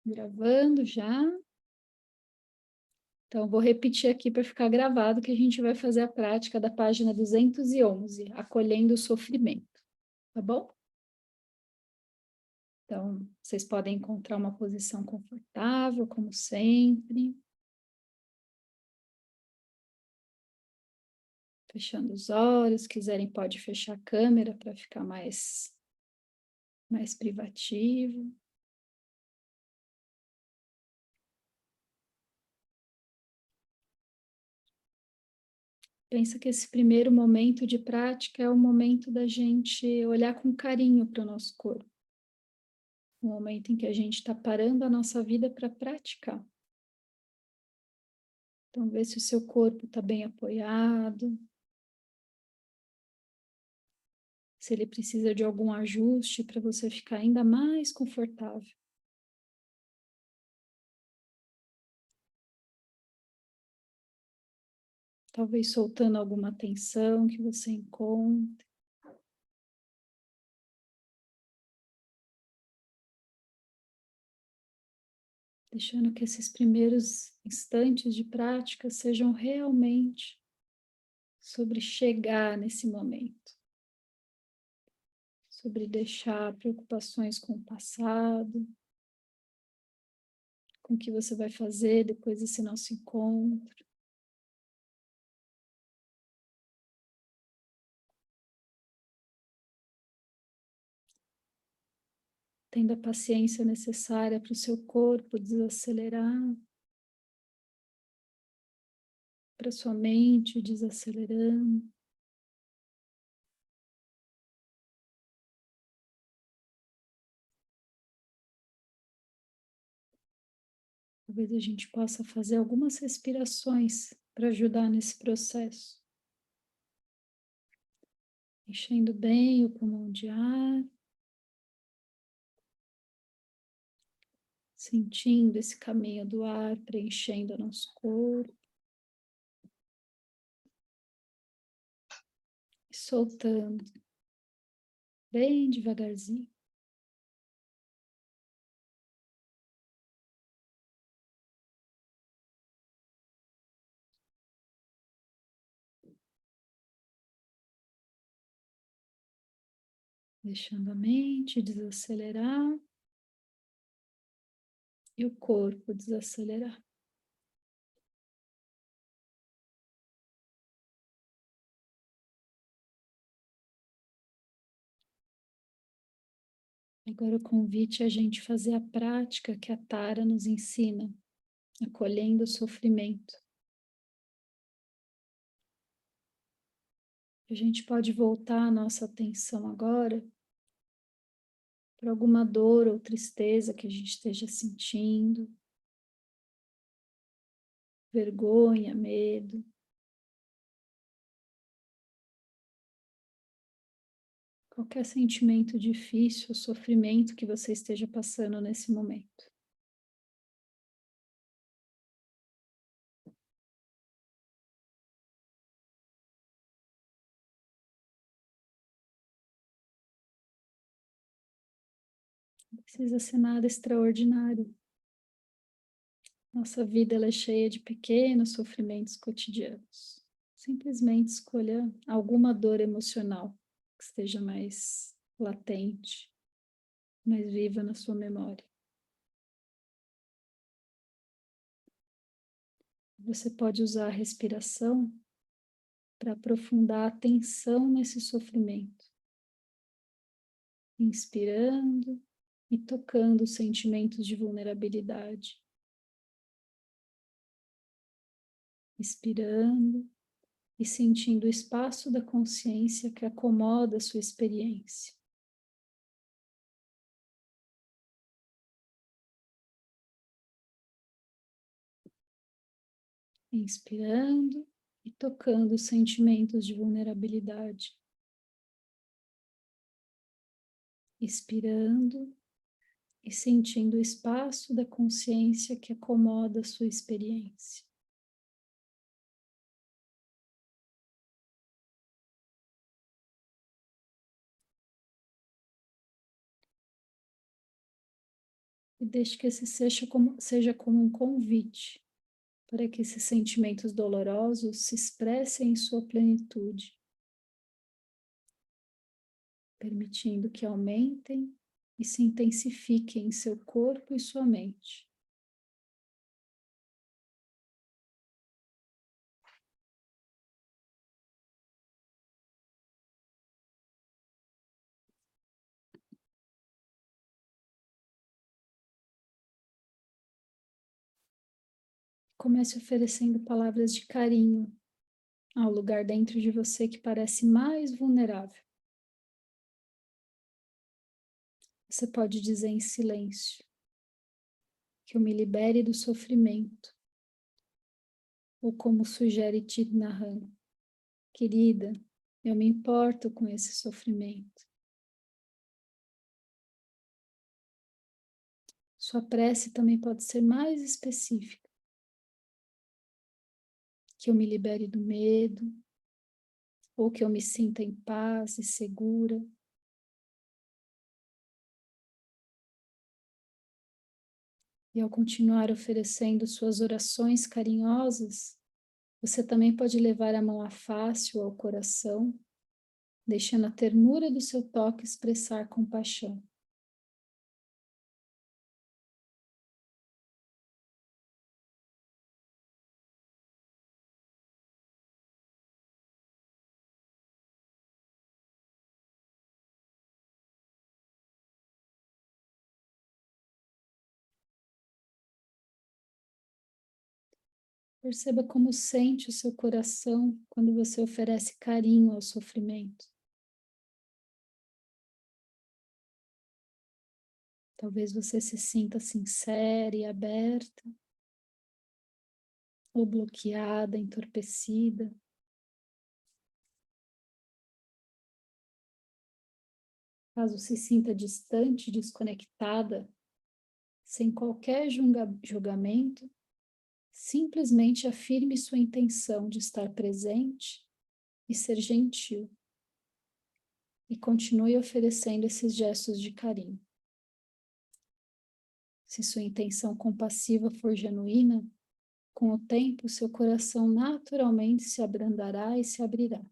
Gravando já. Então, vou repetir aqui para ficar gravado que a gente vai fazer a prática da página 211, acolhendo o sofrimento, tá bom? Então, vocês podem encontrar uma posição confortável, como sempre. Fechando os olhos, quiserem pode fechar a câmera para ficar mais privativo. Pensa que esse primeiro momento de prática é o momento da gente olhar com carinho para o nosso corpo. O momento em que a gente está parando a nossa vida para praticar. Então, vê se o seu corpo está bem apoiado, se ele precisa de algum ajuste para você ficar ainda mais confortável. Talvez soltando alguma tensão que você encontre. Deixando que esses primeiros instantes de prática sejam realmente sobre chegar nesse momento, sobre deixar preocupações com o passado, com o que você vai fazer depois desse nosso encontro. Tendo a paciência necessária para o seu corpo desacelerar, para sua mente desacelerando. Talvez a gente possa fazer algumas respirações para ajudar nesse processo. Enchendo bem o pulmão de ar. Sentindo esse caminho do ar preenchendo o nosso corpo. E soltando bem devagarzinho. Deixando a mente desacelerar e o corpo desacelerar. Agora o convite é a gente fazer a prática que a Tara nos ensina, acolhendo o sofrimento. A gente pode voltar a nossa atenção agora para alguma dor ou tristeza que a gente esteja sentindo, vergonha, medo. Qualquer sentimento difícil, sofrimento que você esteja passando nesse momento. Não precisa ser nada extraordinário. Nossa vida ela é cheia de pequenos sofrimentos cotidianos. Simplesmente escolha alguma dor emocional que esteja mais latente, mais viva na sua memória. Você pode usar a respiração para aprofundar a atenção nesse sofrimento. Inspirando e tocando os sentimentos de vulnerabilidade. Expirando e sentindo o espaço da consciência que acomoda a sua experiência. Inspirando e tocando os sentimentos de vulnerabilidade. Expirando e sentindo o espaço da consciência que acomoda a sua experiência. E deixe que esse seja como um convite para que esses sentimentos dolorosos se expressem em sua plenitude, permitindo que aumentem e se intensifiquem em seu corpo e sua mente. Comece oferecendo palavras de carinho ao lugar dentro de você que parece mais vulnerável. Você pode dizer em silêncio: que eu me libere do sofrimento. Ou como sugere Thich Nhat Hanh: querida, eu me importo com esse sofrimento. Sua prece também pode ser mais específica: que eu me libere do medo, ou que eu me sinta em paz e segura. E ao continuar oferecendo suas orações carinhosas, você também pode levar a mão à face ou ao coração, deixando a ternura do seu toque expressar compaixão. Perceba como sente o seu coração quando você oferece carinho ao sofrimento. Talvez você se sinta sincera e aberta, ou bloqueada, entorpecida. Caso se sinta distante, desconectada, sem qualquer julgamento, simplesmente afirme sua intenção de estar presente e ser gentil. E continue oferecendo esses gestos de carinho. Se sua intenção compassiva for genuína, com o tempo seu coração naturalmente se abrandará e se abrirá.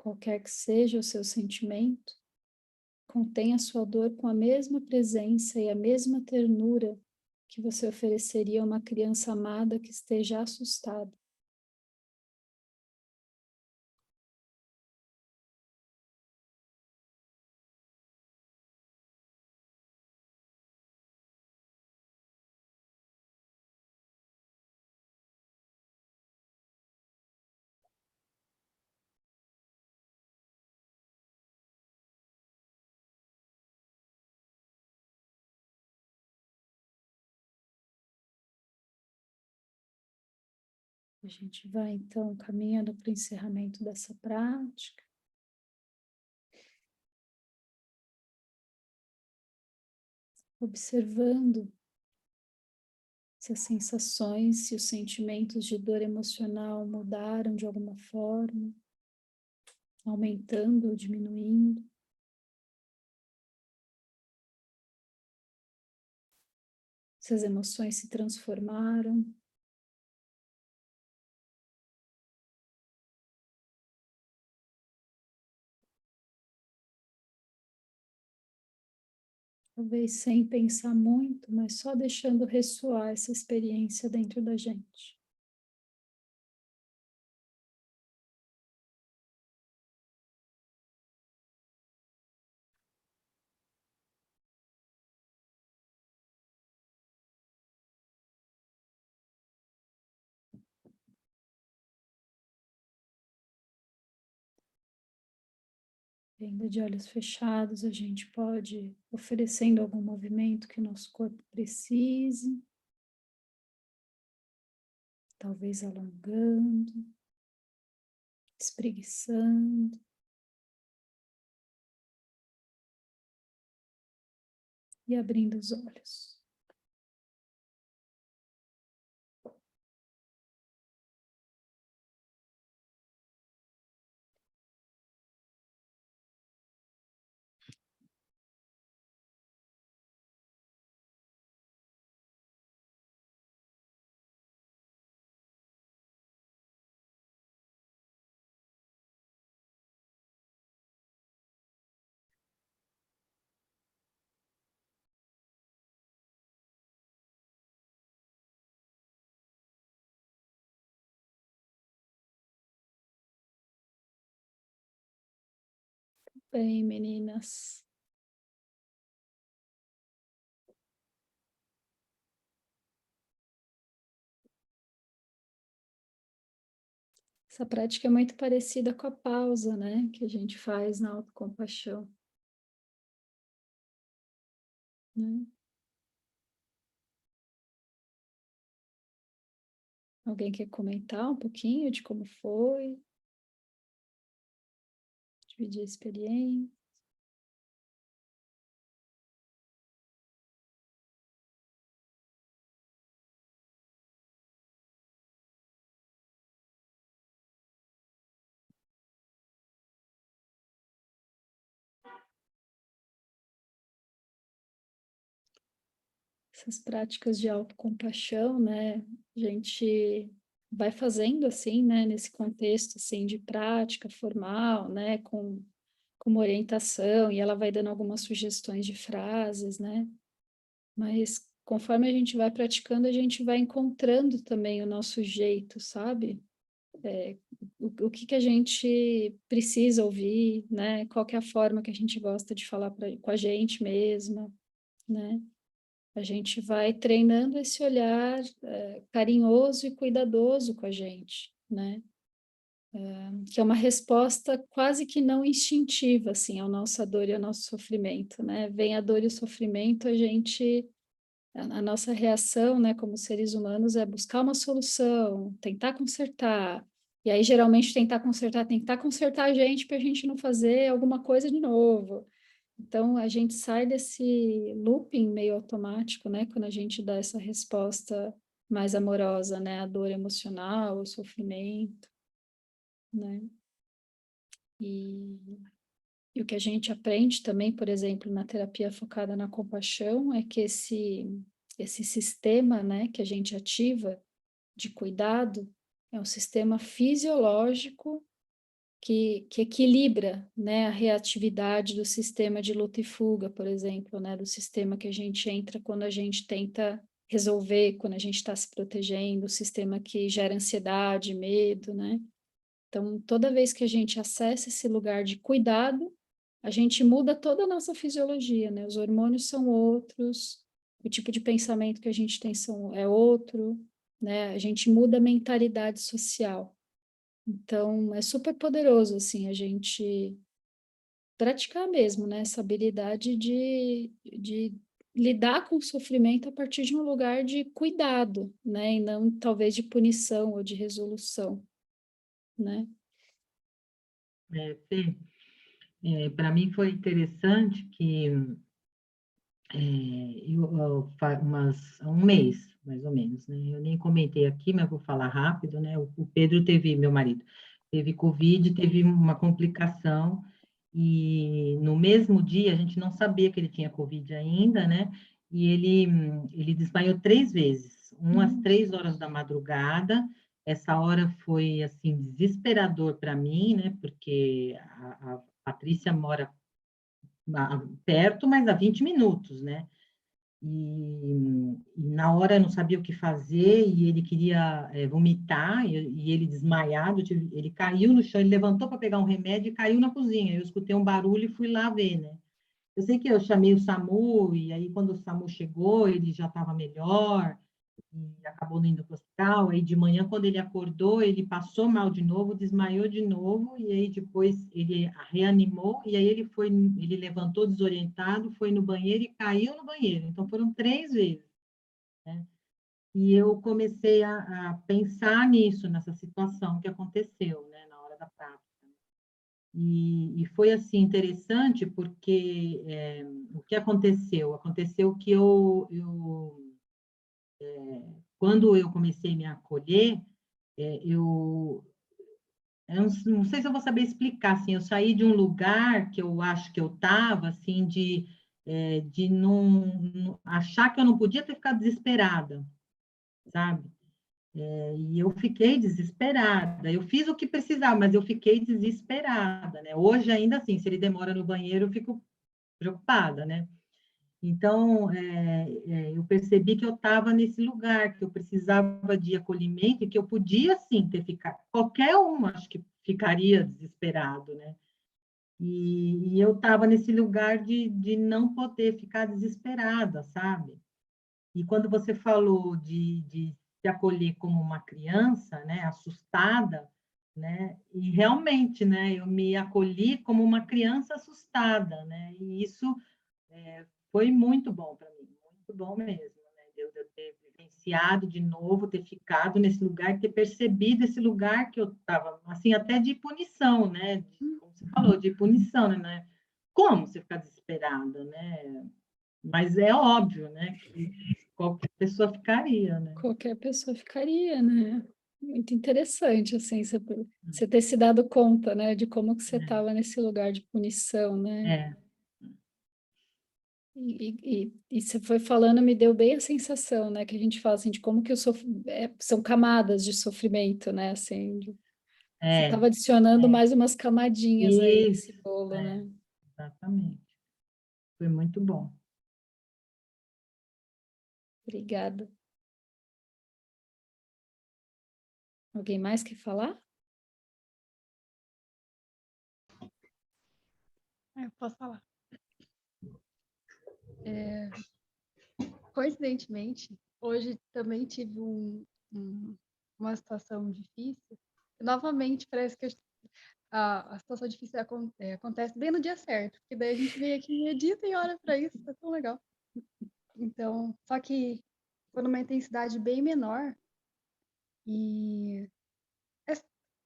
Qualquer que seja o seu sentimento, contenha sua dor com a mesma presença e a mesma ternura que você ofereceria a uma criança amada que esteja assustada. A gente vai então caminhando para o encerramento dessa prática. Observando se as sensações, se os sentimentos de dor emocional mudaram de alguma forma, aumentando ou diminuindo. Se as emoções se transformaram. Talvez sem pensar muito, mas só deixando ressoar essa experiência dentro da gente. Ainda de olhos fechados, a gente pode ir oferecendo algum movimento que o nosso corpo precise. talvez alongando, espreguiçando e abrindo os olhos. Bem, meninas. Essa prática é muito parecida com a pausa, né, que a gente faz na autocompaixão, né? Alguém quer comentar um pouquinho de como foi? Dividir a experiência? Essas práticas de autocompaixão, né? A gente vai fazendo assim, né? Nesse contexto assim de prática formal, né? Com uma orientação e ela vai dando algumas sugestões de frases, né? Mas conforme a gente vai praticando, a gente vai encontrando também o nosso jeito, sabe? O que que a gente precisa ouvir, né? Qual que é a forma que a gente gosta de falar com a gente mesma, né? A gente vai treinando esse olhar carinhoso e cuidadoso com a gente, né? Que é uma resposta quase que não instintiva, assim, à nossa dor e ao nosso sofrimento, né? Vem a dor e o sofrimento, a nossa reação, né, como seres humanos, é buscar uma solução, tentar consertar. E aí, geralmente, tentar consertar a gente para a gente não fazer alguma coisa de novo. Então, a gente sai desse looping meio automático, né, quando a gente dá essa resposta mais amorosa, né, à dor emocional, ao sofrimento, né? E, e o que a gente aprende também, por exemplo, na terapia focada na compaixão, é que esse sistema, né, que a gente ativa de cuidado é um sistema fisiológico que equilibra, né, a reatividade do sistema de luta e fuga, por exemplo, né, do sistema que a gente entra quando a gente tenta resolver, quando a gente está se protegendo, o sistema que gera ansiedade, medo, né? Então, toda vez que a gente acessa esse lugar de cuidado, a gente muda toda a nossa fisiologia, né? Os hormônios são outros, o tipo de pensamento que a gente tem é outro, né? A gente muda a mentalidade social. Então, é super poderoso, assim, a gente praticar mesmo, né? Essa habilidade de lidar com o sofrimento a partir de um lugar de cuidado, né? E não talvez de punição ou de resolução, né? Fê, para mim foi interessante que um mês, mais ou menos, né? Eu nem comentei aqui, mas vou falar rápido, né? O Pedro teve, meu marido, teve Covid, teve uma complicação, e no mesmo dia, a gente não sabia que ele tinha Covid ainda, né? E ele desmaiou 3 vezes, às Nossa. 3 horas da madrugada. Essa hora foi, assim, desesperador para mim, né? Porque a Patrícia mora perto, mas a 20 minutos, né? E na hora eu não sabia o que fazer e ele queria vomitar e ele desmaiado, ele caiu no chão, ele levantou para pegar um remédio e caiu na cozinha. Eu escutei um barulho e fui lá ver, né? Eu sei que eu chamei o SAMU e aí quando o SAMU chegou, ele já estava melhor e acabou não indo para o hospital. Aí de manhã, quando ele acordou, ele passou mal de novo, desmaiou de novo, e aí depois ele reanimou, e aí ele levantou desorientado, foi no banheiro e caiu no banheiro. Então foram 3 vezes, né? E eu comecei a pensar nisso, nessa situação que aconteceu, né, na hora da prática. E foi assim interessante porque o que aconteceu? Aconteceu que quando eu comecei a me acolher, eu não sei se eu vou saber explicar, assim, eu saí de um lugar que eu acho que eu estava, assim, de não achar que eu não podia ter ficado desesperada, sabe? E eu fiquei desesperada. Eu fiz o que precisava, mas eu fiquei desesperada, né? Hoje, ainda assim, se ele demora no banheiro, eu fico preocupada, né? Então, eu percebi que eu estava nesse lugar, que eu precisava de acolhimento e que eu podia, sim, ter ficado. Qualquer um, acho que ficaria desesperado, né? E eu estava nesse lugar de não poder ficar desesperada, sabe? E quando você falou de se acolher como uma criança, né, assustada, né, e realmente, né, eu me acolhi como uma criança assustada, né, e isso foi muito bom para mim, muito bom mesmo, né, de eu ter vivenciado de novo, ter ficado nesse lugar, ter percebido esse lugar que eu estava, assim, até de punição, né, como você falou, de punição, né, como você ficar desesperada, né, mas é óbvio, né, que qualquer pessoa ficaria, né. Qualquer pessoa ficaria, né? Muito interessante, assim, você ter se dado conta, né, de como que você estava nesse lugar de punição, né? É, E você foi falando, me deu bem a sensação, né, que a gente fala assim, de como que são camadas de sofrimento, né, assim, você é, estava adicionando mais umas camadinhas aí nesse isso, bolo, né? exatamente. Foi muito bom. Obrigada. Alguém mais quer falar? Eu posso falar. Coincidentemente, hoje também tive uma situação difícil. Novamente, parece que a situação difícil acontece bem no dia certo, porque daí a gente vem aqui e medita e olha para isso, é tão legal. Então, só que foi numa intensidade bem menor e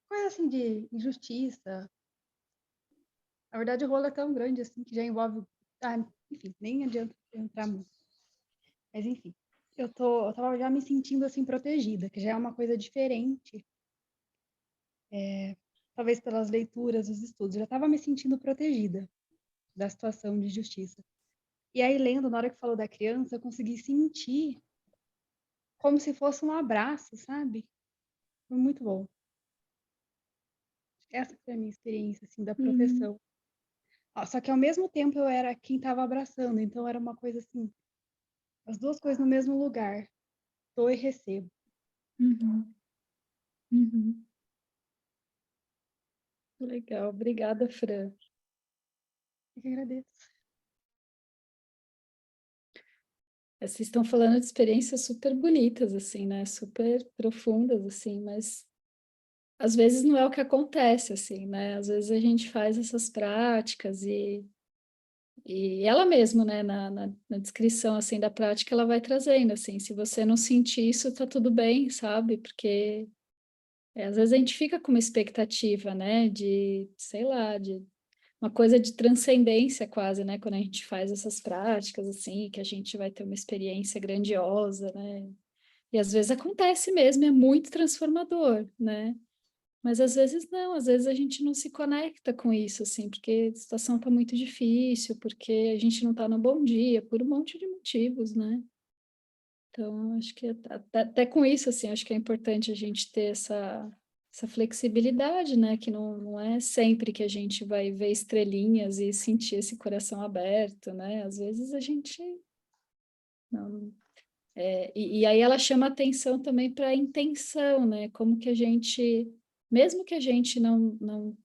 coisa assim de injustiça. Na verdade, o rolo é tão grande assim que já envolve. Ah, enfim, nem adianta entrar muito. Mas enfim, eu tava já me sentindo assim protegida, que já é uma coisa diferente, talvez pelas leituras, os estudos, já estava me sentindo protegida da situação de justiça. E aí, lendo, na hora que falou da criança, eu consegui sentir como se fosse um abraço, sabe? Foi muito bom. Essa foi a minha experiência, assim, da Hum, proteção. Só que ao mesmo tempo eu era quem estava abraçando, então era uma coisa assim, as duas coisas no mesmo lugar, dou e recebo. uhum, uhum. Legal, obrigada, Fran. Eu que agradeço. Vocês estão falando de experiências super bonitas, assim, né? Super profundas, assim, mas às vezes não é o que acontece, assim, né? Às vezes a gente faz essas práticas e ela mesma, né, na descrição, assim, da prática, ela vai trazendo, assim, se você não sentir isso, tá tudo bem, sabe? Porque às vezes a gente fica com uma expectativa, né, de, sei lá, de uma coisa de transcendência quase, né, quando a gente faz essas práticas, assim, que a gente vai ter uma experiência grandiosa, né? E às vezes acontece mesmo, é muito transformador, né? Mas às vezes não, às vezes a gente não se conecta com isso, assim, porque a situação está muito difícil, porque a gente não está no bom dia, por um monte de motivos, né? Então, acho que até com isso, assim, acho que é importante a gente ter essa flexibilidade, né? Que não é sempre que a gente vai ver estrelinhas e sentir esse coração aberto, né? Às vezes a gente não. E aí ela chama atenção também para a intenção, né? Como que a gente, mesmo que a gente não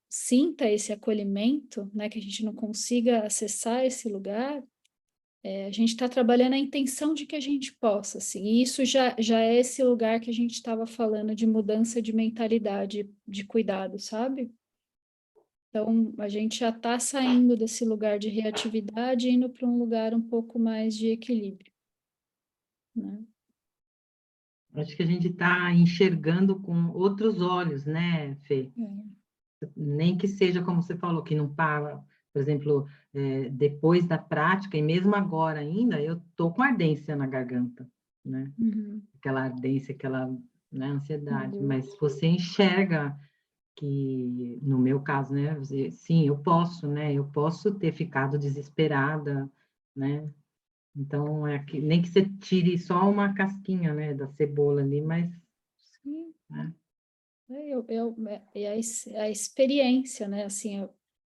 sinta esse acolhimento, né? Que a gente não consiga acessar esse lugar, a gente está trabalhando a intenção de que a gente possa, assim. E isso já é esse lugar que a gente estava falando de mudança de mentalidade, de cuidado, sabe? Então, a gente já está saindo desse lugar de reatividade e indo para um lugar um pouco mais de equilíbrio, né? Acho que a gente está enxergando com outros olhos, né, Fê? Nem que seja como você falou, que não para, por exemplo, depois da prática, e mesmo agora ainda, eu estou com ardência na garganta, né? Uhum. Aquela ardência, aquela, né, ansiedade, Uhum. mas você enxerga que, no meu caso, né, sim, eu posso, né? Eu posso ter ficado desesperada, né? Então, nem que você tire só uma casquinha, né, da cebola ali, mas... Sim. Né? A experiência, né? Assim,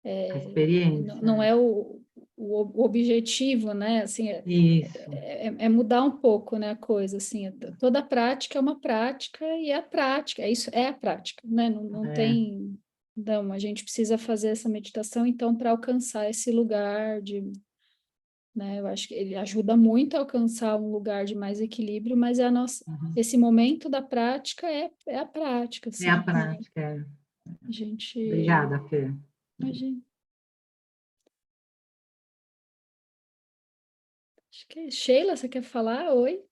A experiência. não é o objetivo, né? Assim, Isso. é mudar um pouco, né, a coisa, assim, toda prática é uma prática e é a prática, isso é a prática, né? Não tem... Não, a gente precisa fazer essa meditação, então, para alcançar esse lugar de... Né, eu acho que ele ajuda muito a alcançar um lugar de mais equilíbrio, mas esse momento da prática é a prática, É a assim, né? prática. A gente... Obrigada, Fê. Imagina. Acho que Sheila, você quer falar? Oi?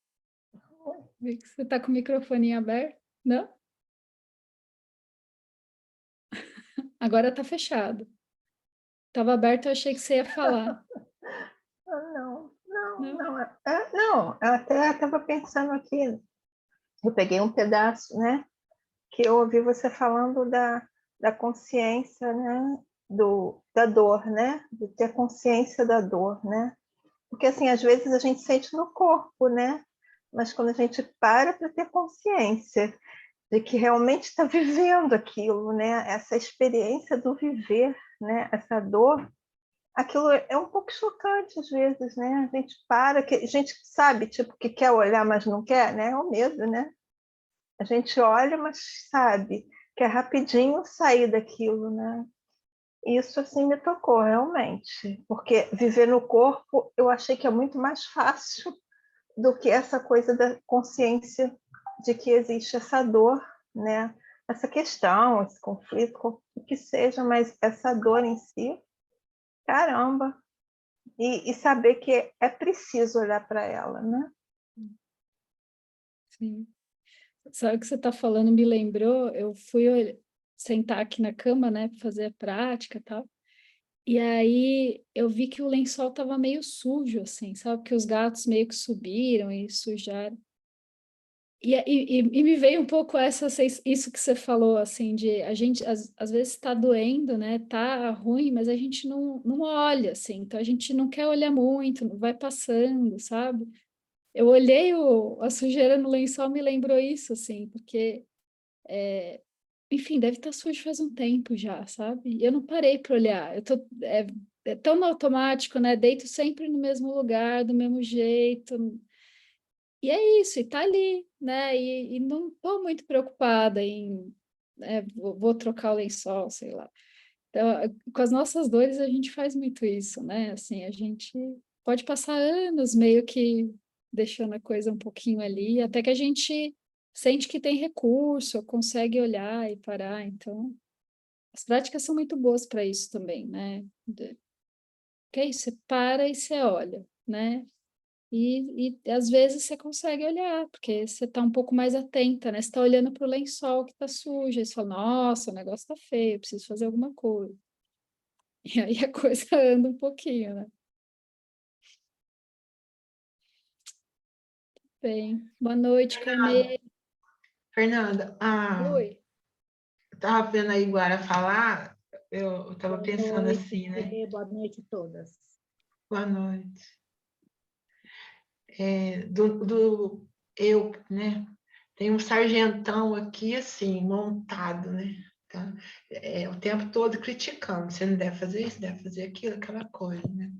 Vi que você está com o microfone aberto. Não? Agora está fechado. Estava aberto, eu achei que você ia falar. Não, não, Não? não. Não, eu até estava pensando aqui, eu peguei um pedaço, né, que eu ouvi você falando da consciência, né, da dor, né, de ter consciência da dor, né, porque assim, às vezes a gente sente no corpo, né, mas quando a gente para ter consciência de que realmente está vivendo aquilo, né, essa experiência do viver, né, essa dor, aquilo é um pouco chocante às vezes, né? A gente para, que a gente sabe, tipo, que quer olhar, mas não quer, né? É o medo, né? A gente olha, mas sabe, quer rapidinho sair daquilo, né? Isso, assim, me tocou, realmente. Porque viver no corpo, eu achei que é muito mais fácil do que essa coisa da consciência de que existe essa dor, né? Essa questão, esse conflito, o que seja, mas essa dor em si, caramba, e saber que é preciso olhar para ela, né? Sim. Sabe o que você está falando me lembrou? Eu fui sentar aqui na cama, né, para fazer a prática e tal. E aí eu vi que o lençol estava meio sujo, assim, sabe? Que os gatos meio que subiram e sujaram. E me veio um pouco isso que você falou, assim, de a gente às vezes está doendo, né? Tá ruim, mas a gente não olha, assim. Então a gente não quer olhar muito, vai passando, sabe? Eu olhei a sujeira no lençol, me lembrou isso, assim, porque, enfim, deve estar sujo faz um tempo já, sabe? E eu não parei para olhar. É tão no automático, né? Deito sempre no mesmo lugar, do mesmo jeito. E é isso, e tá ali, né? E não estou muito preocupada em, né, vou trocar o lençol, sei lá. Então, com as nossas dores, a gente faz muito isso, né? Assim, a gente pode passar anos meio que deixando a coisa um pouquinho ali, até que a gente sente que tem recurso, consegue olhar e parar. Então, as práticas são muito boas para isso também, né? Que é isso, você para e você olha, né? E às vezes você consegue olhar, porque você está um pouco mais atenta, né? Você está olhando para o lençol que está sujo, aí você fala, nossa, o negócio está feio, eu preciso fazer alguma coisa. E aí a coisa anda um pouquinho, né? Bem, boa noite, Carmen. Fernanda, Oi. eu estava vendo a Iguara falar, eu estava Boa pensando noite, assim, né? boa noite a todas. Boa noite. Eu, né? Tem um sargentão aqui, assim, montado, né? Tá? O tempo todo criticando. Você não deve fazer isso, deve fazer aquilo, aquela coisa, né?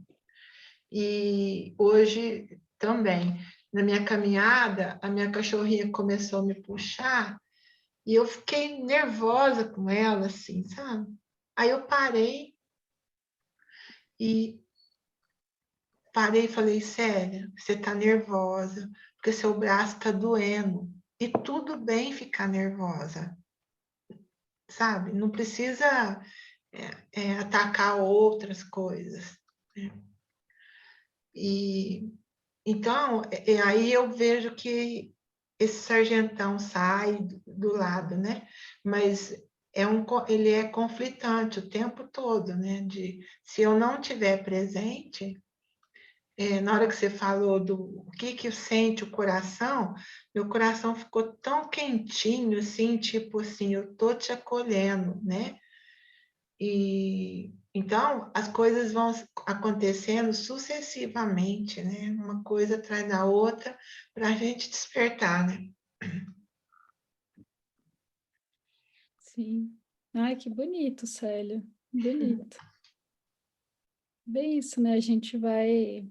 E hoje também, na minha caminhada, a minha cachorrinha começou a me puxar e eu fiquei nervosa com ela, assim, sabe? Aí eu e parei e falei, Célia, você tá nervosa, porque seu braço tá doendo. E tudo bem ficar nervosa, sabe? Não precisa atacar outras coisas, né? E então, aí eu vejo que esse sargentão sai do lado, né? Mas ele é conflitante o tempo todo, né? Se eu não estiver presente, na hora que você falou do que sente o coração, meu coração ficou tão quentinho, assim, tipo assim, eu tô te acolhendo, né? E então as coisas vão acontecendo sucessivamente, né? Uma coisa atrás da outra, para a gente despertar, né? Sim. Ai, que bonito, Célia. Bonito. Bem isso, né? A gente vai.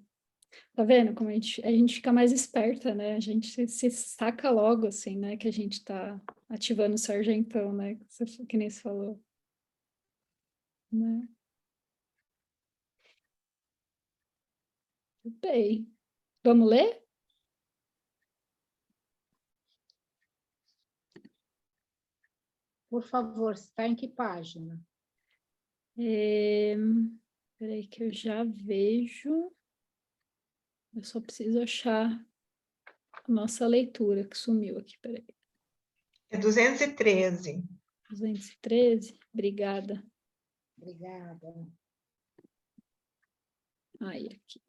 Tá vendo como a gente fica mais esperta, né? A gente se saca logo, assim, né? Que a gente tá ativando o sargentão, né? Que nem você falou. Né? Tudo bem. Vamos ler? Por favor, está em que página? Peraí que eu já vejo. Eu só preciso achar a nossa leitura que sumiu aqui, peraí. É 213. 213, obrigada. Obrigada. Aí, aqui.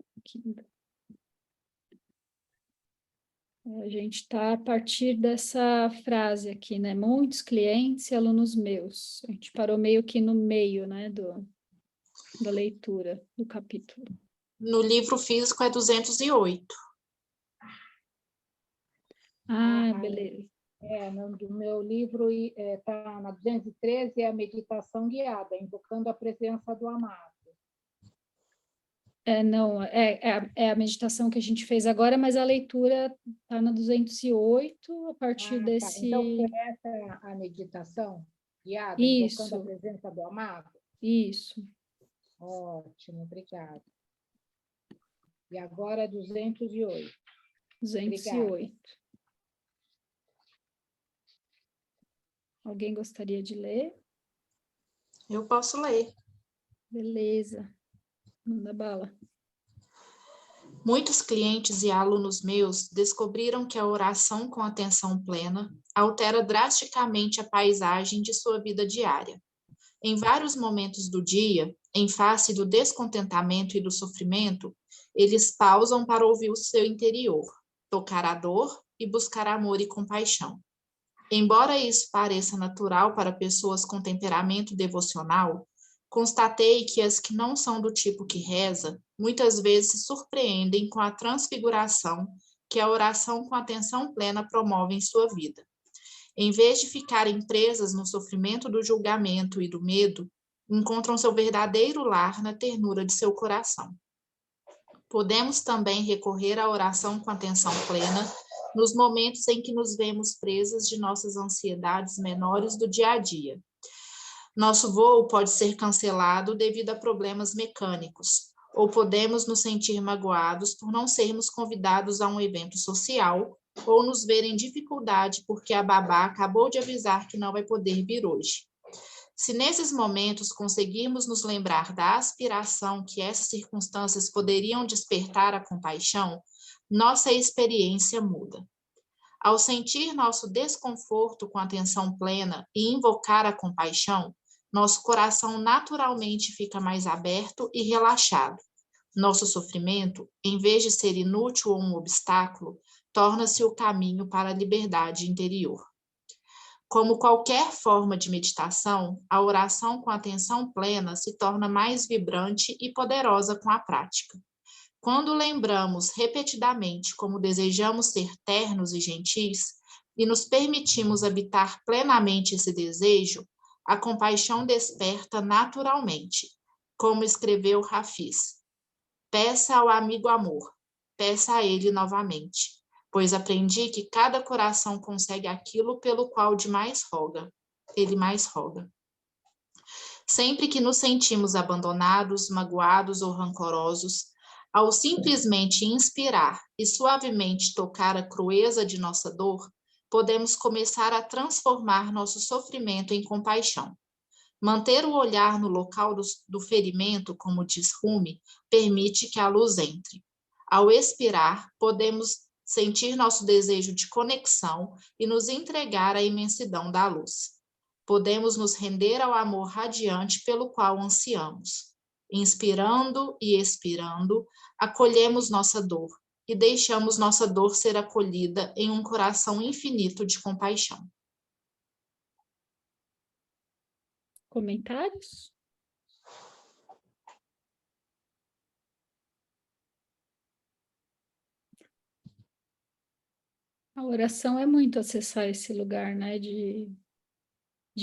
A gente está a partir dessa frase aqui, né? Muitos clientes e alunos meus. A gente parou meio que no meio, né, da leitura do capítulo. No livro físico é 208. Beleza. No meu livro está na 213, é a meditação guiada, invocando a presença do amado. Não, é a meditação que a gente fez agora, mas a leitura está na 208, a partir desse... Então, foi essa a meditação guiada, Isso. invocando a presença do amado? Isso. Ótimo, obrigada. E agora 208. 208. Obrigada. Alguém gostaria de ler? Eu posso ler. Beleza. Manda bala. Muitos clientes e alunos meus descobriram que a oração com atenção plena altera drasticamente a paisagem de sua vida diária. Em vários momentos do dia, em face do descontentamento e do sofrimento, eles pausam para ouvir o seu interior, tocar a dor e buscar amor e compaixão. Embora isso pareça natural para pessoas com temperamento devocional, constatei que as que não são do tipo que reza, muitas vezes se surpreendem com a transfiguração que a oração com atenção plena promove em sua vida. Em vez de ficarem presas no sofrimento do julgamento e do medo, encontram seu verdadeiro lar na ternura de seu coração. Podemos também recorrer à oração com atenção plena nos momentos em que nos vemos presas de nossas ansiedades menores do dia a dia. Nosso voo pode ser cancelado devido a problemas mecânicos, ou podemos nos sentir magoados por não sermos convidados a um evento social, ou nos ver em dificuldade porque a babá acabou de avisar que não vai poder vir hoje. Se nesses momentos conseguirmos nos lembrar da aspiração que essas circunstâncias poderiam despertar a compaixão, nossa experiência muda. Ao sentir nosso desconforto com atenção plena e invocar a compaixão, nosso coração naturalmente fica mais aberto e relaxado. Nosso sofrimento, em vez de ser inútil ou um obstáculo, torna-se o caminho para a liberdade interior. Como qualquer forma de meditação, a oração com atenção plena se torna mais vibrante e poderosa com a prática. Quando lembramos repetidamente como desejamos ser ternos e gentis, e nos permitimos habitar plenamente esse desejo, a compaixão desperta naturalmente, como escreveu Hafiz. Peça ao amigo amor, peça a ele novamente, pois aprendi que cada coração consegue aquilo pelo qual ele mais roga. Sempre que nos sentimos abandonados, magoados ou rancorosos, ao simplesmente inspirar e suavemente tocar a crueza de nossa dor, podemos começar a transformar nosso sofrimento em compaixão. Manter o olhar no local do ferimento, como diz Rumi, permite que a luz entre. Ao expirar, podemos sentir nosso desejo de conexão e nos entregar à imensidão da luz. Podemos nos render ao amor radiante pelo qual ansiamos. Inspirando e expirando, acolhemos nossa dor e deixamos nossa dor ser acolhida em um coração infinito de compaixão. Comentários? A oração é muito acessar esse lugar, né, de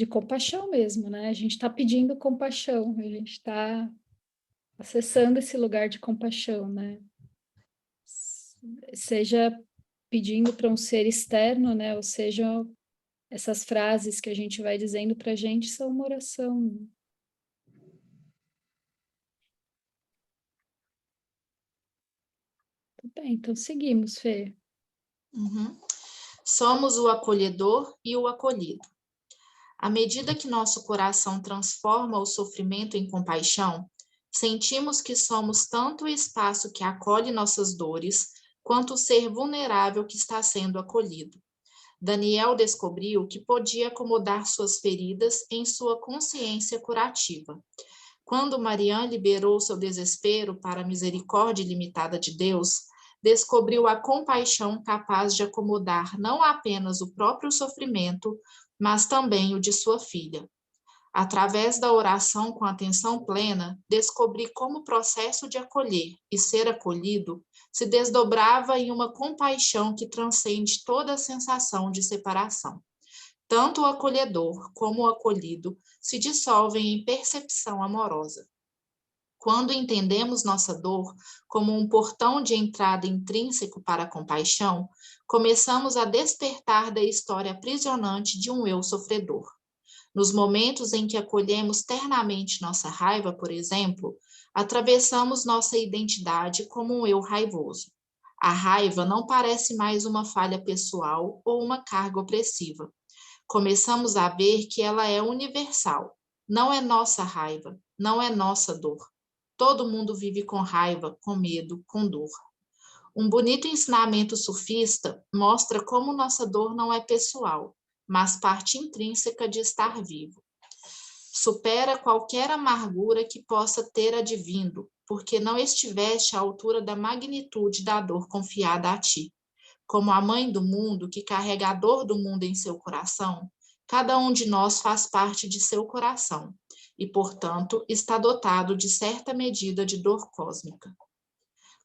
compaixão mesmo, né? A gente está pedindo compaixão, a gente está acessando esse lugar de compaixão, né? Seja pedindo para um ser externo, né? Ou seja, essas frases que a gente vai dizendo para a gente são uma oração. Tudo bem, então seguimos, Fê. Somos o acolhedor e o acolhido. À medida que nosso coração transforma o sofrimento em compaixão, sentimos que somos tanto o espaço que acolhe nossas dores, quanto o ser vulnerável que está sendo acolhido. Daniel descobriu que podia acomodar suas feridas em sua consciência curativa. Quando Marianne liberou seu desespero para a misericórdia ilimitada de Deus, descobriu a compaixão capaz de acomodar não apenas o próprio sofrimento, mas também o de sua filha. Através da oração com atenção plena, descobri como o processo de acolher e ser acolhido se desdobrava em uma compaixão que transcende toda a sensação de separação. Tanto o acolhedor como o acolhido se dissolvem em percepção amorosa. Quando entendemos nossa dor como um portão de entrada intrínseco para a compaixão, começamos a despertar da história aprisionante de um eu sofredor. Nos momentos em que acolhemos ternamente nossa raiva, por exemplo, atravessamos nossa identidade como um eu raivoso. A raiva não parece mais uma falha pessoal ou uma carga opressiva. Começamos a ver que ela é universal. Não é nossa raiva, não é nossa dor. Todo mundo vive com raiva, com medo, com dor. Um bonito ensinamento sufista mostra como nossa dor não é pessoal, mas parte intrínseca de estar vivo. Supera qualquer amargura que possa ter advindo, porque não estiveste à altura da magnitude da dor confiada a ti. Como a mãe do mundo que carrega a dor do mundo em seu coração, cada um de nós faz parte de seu coração e, portanto, está dotado de certa medida de dor cósmica.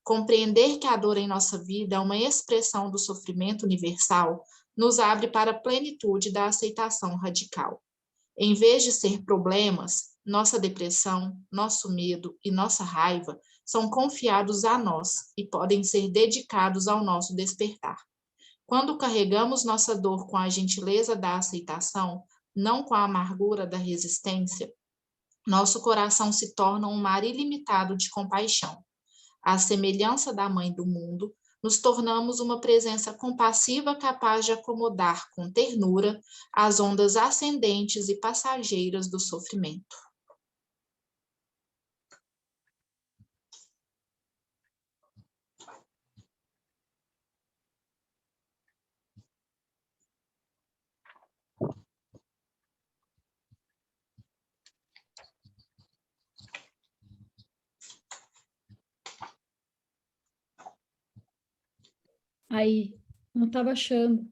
Compreender que a dor em nossa vida é uma expressão do sofrimento universal nos abre para a plenitude da aceitação radical. Em vez de ser problemas, nossa depressão, nosso medo e nossa raiva são confiados a nós e podem ser dedicados ao nosso despertar. Quando carregamos nossa dor com a gentileza da aceitação, não com a amargura da resistência, nosso coração se torna um mar ilimitado de compaixão. À semelhança da mãe do mundo, nos tornamos uma presença compassiva capaz de acomodar com ternura as ondas ascendentes e passageiras do sofrimento. Aí, não estava achando.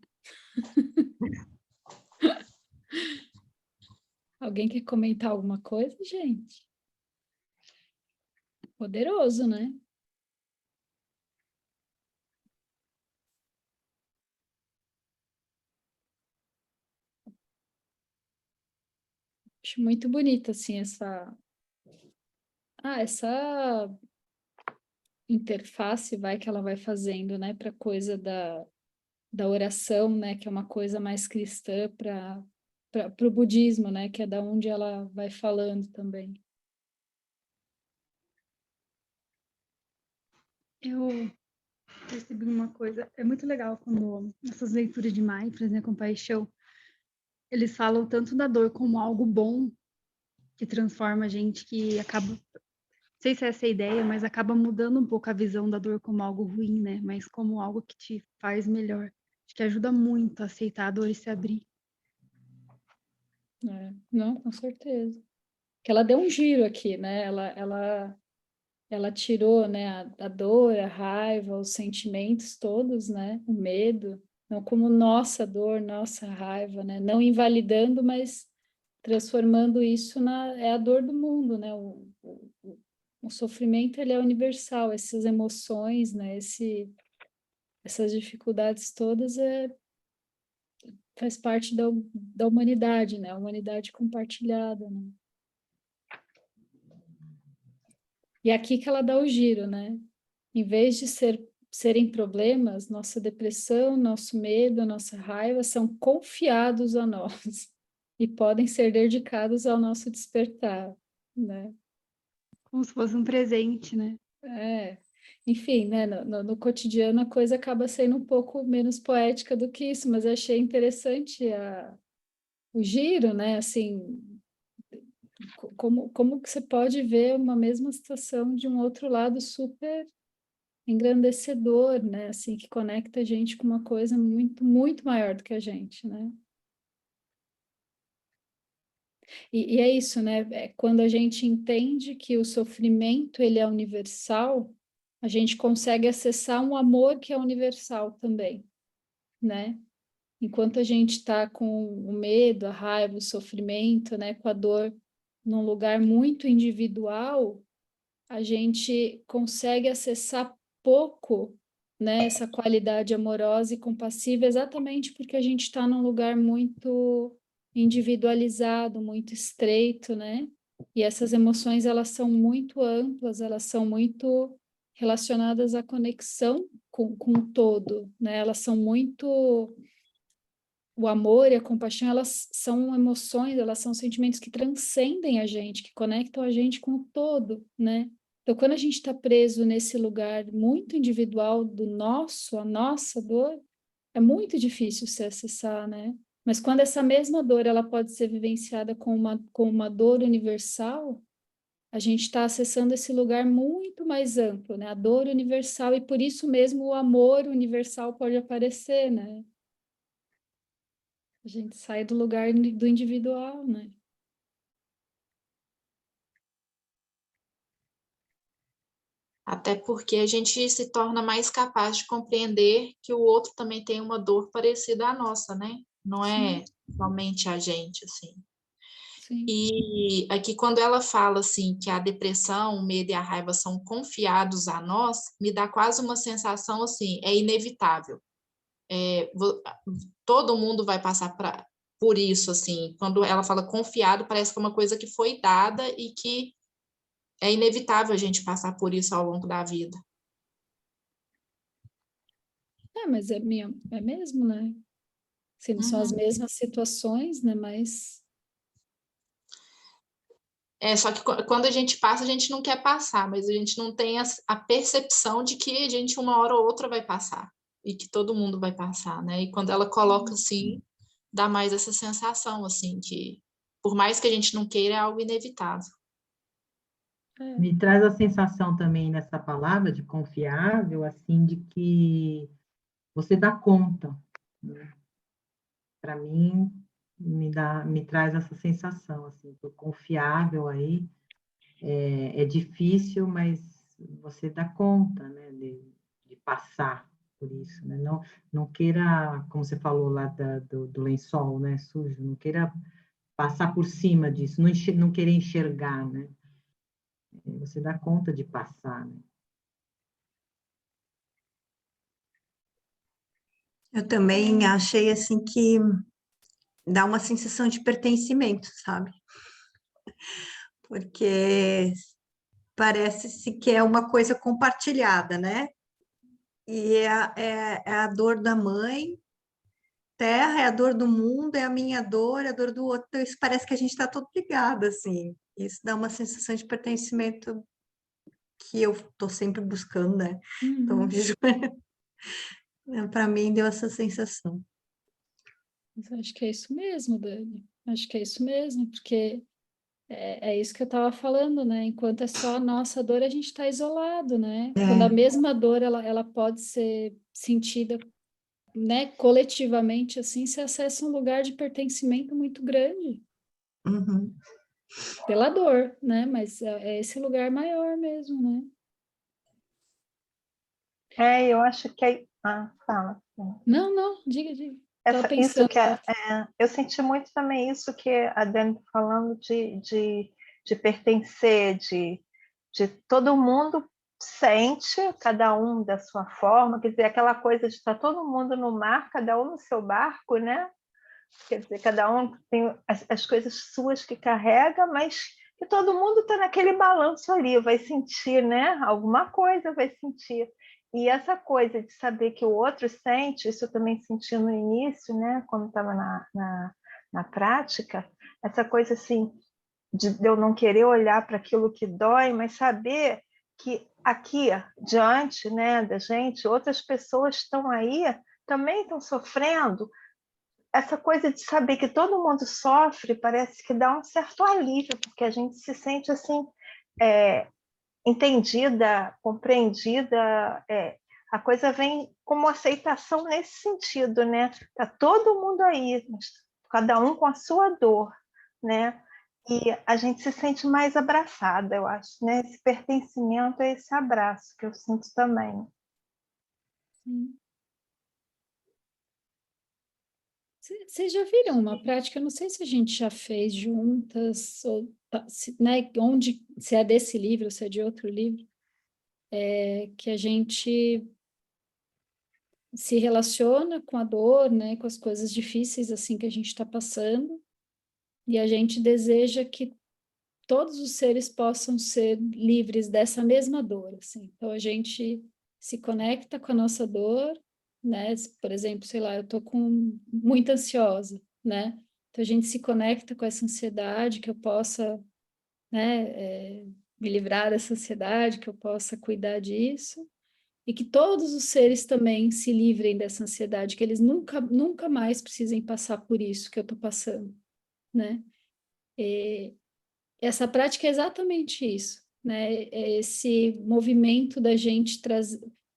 Alguém quer comentar alguma coisa, gente? Poderoso, né? Acho muito bonita, assim, essa interface que ela vai fazendo, né, para a coisa da oração, né, que é uma coisa mais cristã para o budismo, né, que é da onde ela vai falando também. Eu percebi uma coisa, é muito legal quando essas leituras de Mindfulness, né, compaixão, eles falam tanto da dor como algo bom que transforma a gente, que acaba sei se é essa a ideia, mas acaba mudando um pouco a visão da dor como algo ruim, né? Mas como algo que te faz melhor. Acho que ajuda muito a aceitar a dor e se abrir. Não, com certeza. Que ela deu um giro aqui, né? Ela tirou, né, a dor, a raiva, os sentimentos todos, né? O medo, não como nossa dor, nossa raiva, né? Não invalidando, mas transformando isso é a dor do mundo, né? O sofrimento, ele é universal, essas emoções, né? Essas dificuldades todas faz parte da humanidade, né? A humanidade compartilhada, né? E é aqui que ela dá o giro, né? Em vez de serem problemas, nossa depressão, nosso medo, nossa raiva são confiados a nós e podem ser dedicados ao nosso despertar, né? Como se fosse um presente, né? Enfim, né? No cotidiano a coisa acaba sendo um pouco menos poética do que isso, mas eu achei interessante o giro, né? Assim, como que você pode ver uma mesma situação de um outro lado super engrandecedor, né? Assim, que conecta a gente com uma coisa muito, muito maior do que a gente, né? E é isso, né? Quando a gente entende que o sofrimento, ele é universal, a gente consegue acessar um amor que é universal também, né? Enquanto a gente está com o medo, a raiva, o sofrimento, né? Com a dor num lugar muito individual, a gente consegue acessar pouco, né, essa qualidade amorosa e compassiva, exatamente porque a gente está num lugar muito individualizado, muito estreito, né? E essas emoções, elas são muito amplas, elas são muito relacionadas à conexão com o todo, né? Elas são muito... O amor e a compaixão, elas são emoções, elas são sentimentos que transcendem a gente, que conectam a gente com o todo, né? Então, quando a gente está preso nesse lugar muito individual do nosso, a nossa dor, é muito difícil se acessar, né? Mas quando essa mesma dor ela pode ser vivenciada com uma dor universal, a gente está acessando esse lugar muito mais amplo, né? A dor universal, e por isso mesmo o amor universal pode aparecer, né? A gente sai do lugar do individual, né? Até porque a gente se torna mais capaz de compreender que o outro também tem uma dor parecida à nossa, né? Não é somente a gente, assim. Sim. E aqui, quando ela fala, assim, que a depressão, o medo e a raiva são confiados a nós, me dá quase uma sensação, assim, é inevitável. Todo mundo vai passar por isso, assim. Quando ela fala confiado, parece que é uma coisa que foi dada e que é inevitável a gente passar por isso ao longo da vida. Mas é mesmo, né? Se não são as Uhum. mesmas situações, né? Mas Só que quando a gente passa, a gente não quer passar, mas a gente não tem a percepção de que a gente uma hora ou outra vai passar e que todo mundo vai passar, né? E quando ela coloca assim, dá mais essa sensação assim que por mais que a gente não queira, é algo inevitável. Me traz a sensação também nessa palavra de confiável, assim, de que você dá conta, né? Para mim, me traz essa sensação, assim, do confiável aí, é difícil, mas você dá conta, né, de passar por isso, né? Não queira, como você falou lá do lençol, né, sujo, não queira passar por cima disso, não querer enxergar, né? Você dá conta de passar, né? Eu também achei assim que dá uma sensação de pertencimento, sabe? Porque parece-se que é uma coisa compartilhada, né? E é a dor da mãe, terra, é a dor do mundo, é a minha dor, é a dor do outro. Então, isso parece que a gente está todo ligado, assim. Isso dá uma sensação de pertencimento que eu estou sempre buscando, né? Então, para mim, deu essa sensação. Mas acho que é isso mesmo, Dani. Acho que é isso mesmo, porque é isso que eu estava falando, né? Enquanto é só a nossa dor, a gente está isolado, né? Quando a mesma dor, ela pode ser sentida, né, coletivamente, assim, se acessa um lugar de pertencimento muito grande. Uhum. Pela dor, né? Mas é esse lugar maior mesmo, né? Eu acho que fala. Não, diga. Estava Isso pensando. que eu senti muito também isso que a Dani está falando de pertencer, de todo mundo sente, cada um da sua forma, quer dizer, aquela coisa de estar todo mundo no mar, cada um no seu barco, né? Quer dizer, cada um tem as coisas suas que carrega, mas que todo mundo está naquele balanço ali, vai sentir, né? Alguma coisa vai sentir. E essa coisa de saber que o outro sente, isso eu também senti no início, né? Quando estava na prática, essa coisa assim, de eu não querer olhar para aquilo que dói, mas saber que aqui, diante, né, da gente, outras pessoas estão aí, também estão sofrendo. Essa coisa de saber que todo mundo sofre parece que dá um certo alívio, porque a gente se sente assim, entendida, compreendida, a coisa vem como aceitação nesse sentido, né? Tá todo mundo aí, cada um com a sua dor, né? E a gente se sente mais abraçada, eu acho, né? Esse pertencimento é esse abraço que eu sinto também. Sim. Vocês já viram uma prática? Eu não sei se a gente já fez juntas, ou, né, se é desse livro, ou se é de outro livro, que a gente se relaciona com a dor, né, com as coisas difíceis assim que a gente está passando, e a gente deseja que todos os seres possam ser livres dessa mesma dor, assim. Então a gente se conecta com a nossa dor, né? Por exemplo, sei lá, eu tô muito ansiosa, né? Então a gente se conecta com essa ansiedade, que eu possa, né, me livrar dessa ansiedade, que eu possa cuidar disso, e que todos os seres também se livrem dessa ansiedade, que eles nunca mais precisem passar por isso que eu estou passando, né? Essa prática é exatamente isso, né? É esse movimento da gente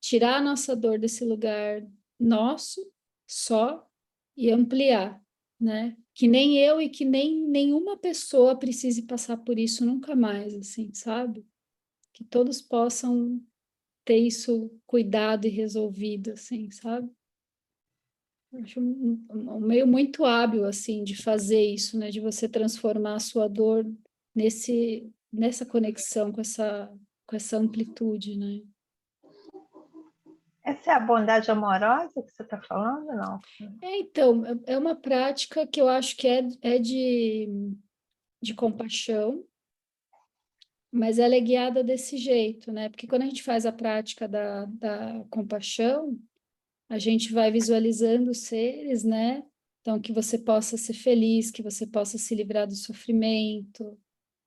tirar a nossa dor desse lugar nosso, só, e ampliar, né? Que nem eu e que nem nenhuma pessoa precise passar por isso nunca mais, assim, sabe? Que todos possam ter isso cuidado e resolvido, assim, sabe? Eu acho um meio muito hábil, assim, de fazer isso, né? De você transformar a sua dor nessa conexão com essa amplitude, né? Essa é a bondade amorosa que você está falando, não? Então, é uma prática que eu acho que é de compaixão, mas ela é guiada desse jeito, né? Porque quando a gente faz a prática da compaixão, a gente vai visualizando os seres, né? Então, que você possa ser feliz, que você possa se livrar do sofrimento,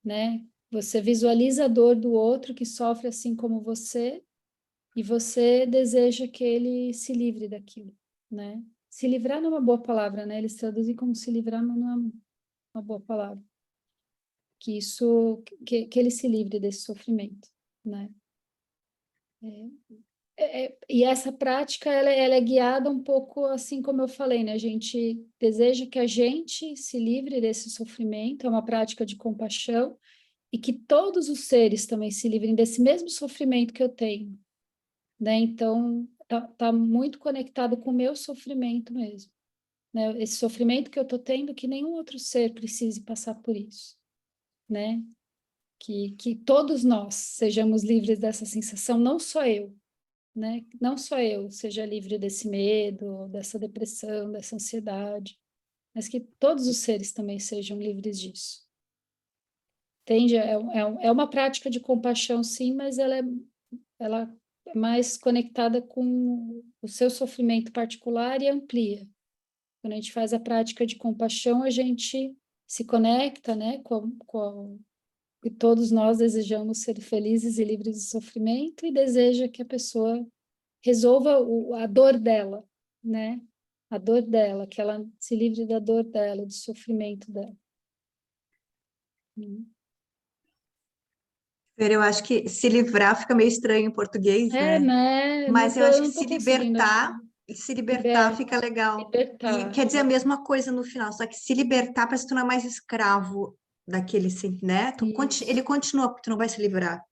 né? Você visualiza a dor do outro que sofre assim como você, e você deseja que ele se livre daquilo, né? Se livrar não é uma boa palavra, né? Eles traduzem como se livrar, mas não é uma boa palavra. Que ele se livre desse sofrimento, né? E essa prática, ela é guiada um pouco assim como eu falei, né? A gente deseja que a gente se livre desse sofrimento, é uma prática de compaixão, e que todos os seres também se livrem desse mesmo sofrimento que eu tenho, né? Então, tá muito conectado com o meu sofrimento mesmo, né? Esse sofrimento que eu tô tendo, que nenhum outro ser precise passar por isso, né? Que todos nós sejamos livres dessa sensação, não só eu, né? Não só eu seja livre desse medo, dessa depressão, dessa ansiedade, mas que todos os seres também sejam livres disso. Entende? É uma prática de compaixão, sim, mas ela é mais conectada com o seu sofrimento particular e amplia. Quando a gente faz a prática de compaixão, a gente se conecta, né, e todos nós desejamos ser felizes e livres de sofrimento e deseja que a pessoa resolva a dor dela, né? A dor dela, que ela se livre da dor dela, do sofrimento dela. Eu acho que se livrar fica meio estranho em português, É, né? né? Mas eu acho que Não se tô conseguindo achar. libertar fica legal. E Libertar. quer dizer a mesma coisa no final, só que se libertar parece que tu não é mais escravo daquele, né? Ele continua, porque tu não vai se livrar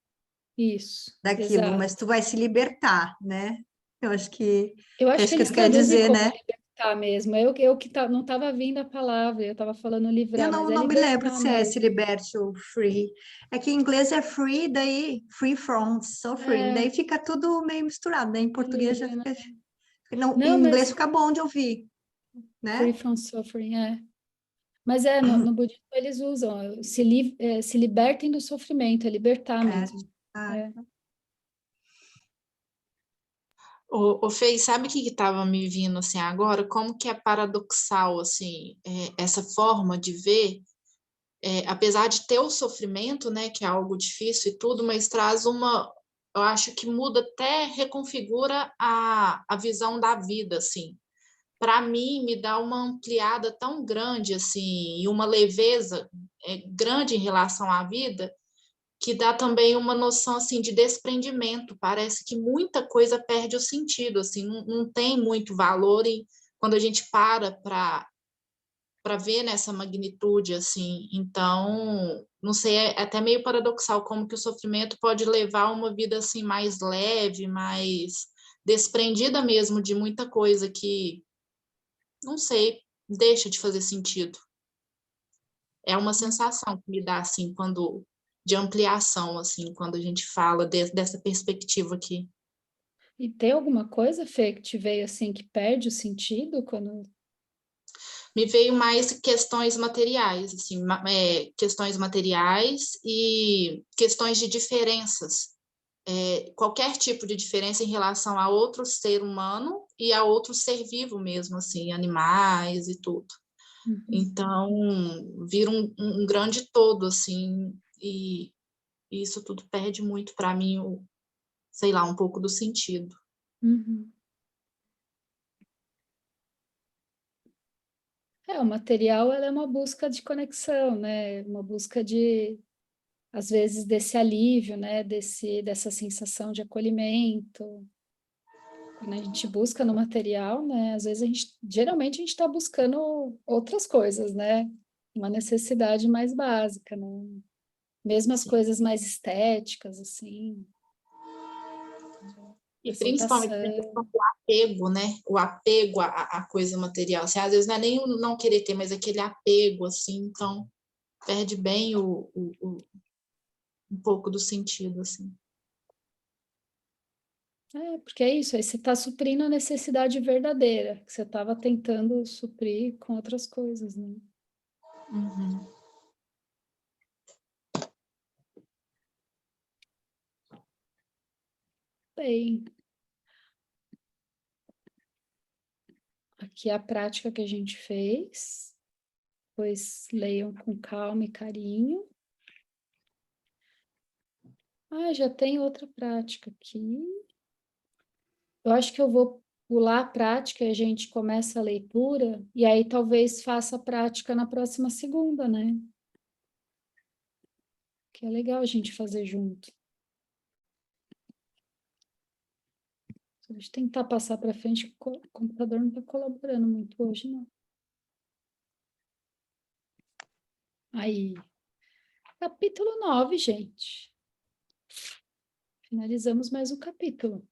Isso, daquilo, exato. mas tu vai se libertar, né? Eu acho que Eu é acho isso que que eles tu quer traduzem dizer, como né? libertar mesmo. Eu que não estava vindo a palavra, eu estava falando livrar, mas é Não me lembro libertar se é se mesmo. liberte ou free. É que em inglês é free, daí free from, suffering, daí fica tudo meio misturado, né? Em português já livre, né? fica. Não, em Não, inglês mas fica bom de ouvir, free né? from suffering, é. Mas no budismo eles usam, se libertem do sofrimento, é libertar É. mesmo. Ah, É. Ô, Fê, sabe o que estava me vindo assim agora? Como que é paradoxal assim essa forma de ver, apesar de ter o sofrimento, né, que é algo difícil e tudo, mas traz eu acho que muda até, reconfigura a visão da vida, assim. Para mim, me dá uma ampliada tão grande assim e uma leveza grande em relação à vida, que dá também uma noção assim de desprendimento. Parece que muita coisa perde o sentido, assim, não tem muito valor quando a gente para ver nessa magnitude, assim. Então, não sei, é até meio paradoxal como que o sofrimento pode levar a uma vida assim mais leve, mais desprendida mesmo de muita coisa que, não sei, deixa de fazer sentido. É uma sensação que me dá assim quando de ampliação, assim, quando a gente fala dessa perspectiva aqui. E tem alguma coisa, Fê, que te veio assim que perde o sentido quando. Me veio mais questões materiais, assim, questões materiais e questões de diferenças. Qualquer tipo de diferença em relação a outro ser humano e a outro ser vivo mesmo, assim, animais e tudo. Uhum. Então, vira um grande todo, assim, e isso tudo perde muito para mim, sei lá, um pouco do sentido. Uhum. O material ela é uma busca de conexão, né? Uma busca de, às vezes, desse alívio, né? Dessa sensação de acolhimento. Quando a gente busca no material, né? Às vezes geralmente a gente está buscando outras coisas, né? Uma necessidade mais básica, né? Mesmo as coisas mais estéticas, assim. E principalmente a Aceitação. questão do apego, né? O apego à coisa material. Assim, às vezes não é nem o não querer ter, mas aquele apego, assim, então perde bem um pouco do sentido, assim. Porque é isso, aí você está suprindo a necessidade verdadeira, que você estava tentando suprir com outras coisas, né? Uhum. Bem, aqui é a prática que a gente fez, depois leiam com calma e carinho. Já tem outra prática aqui. Eu acho que eu vou pular a prática e a gente começa a leitura, e aí talvez faça a prática na próxima segunda, né? Que é legal a gente fazer junto. Deixa eu tentar passar para frente, que o computador não está colaborando muito hoje, não. Aí, capítulo 9, gente. Finalizamos mais um capítulo.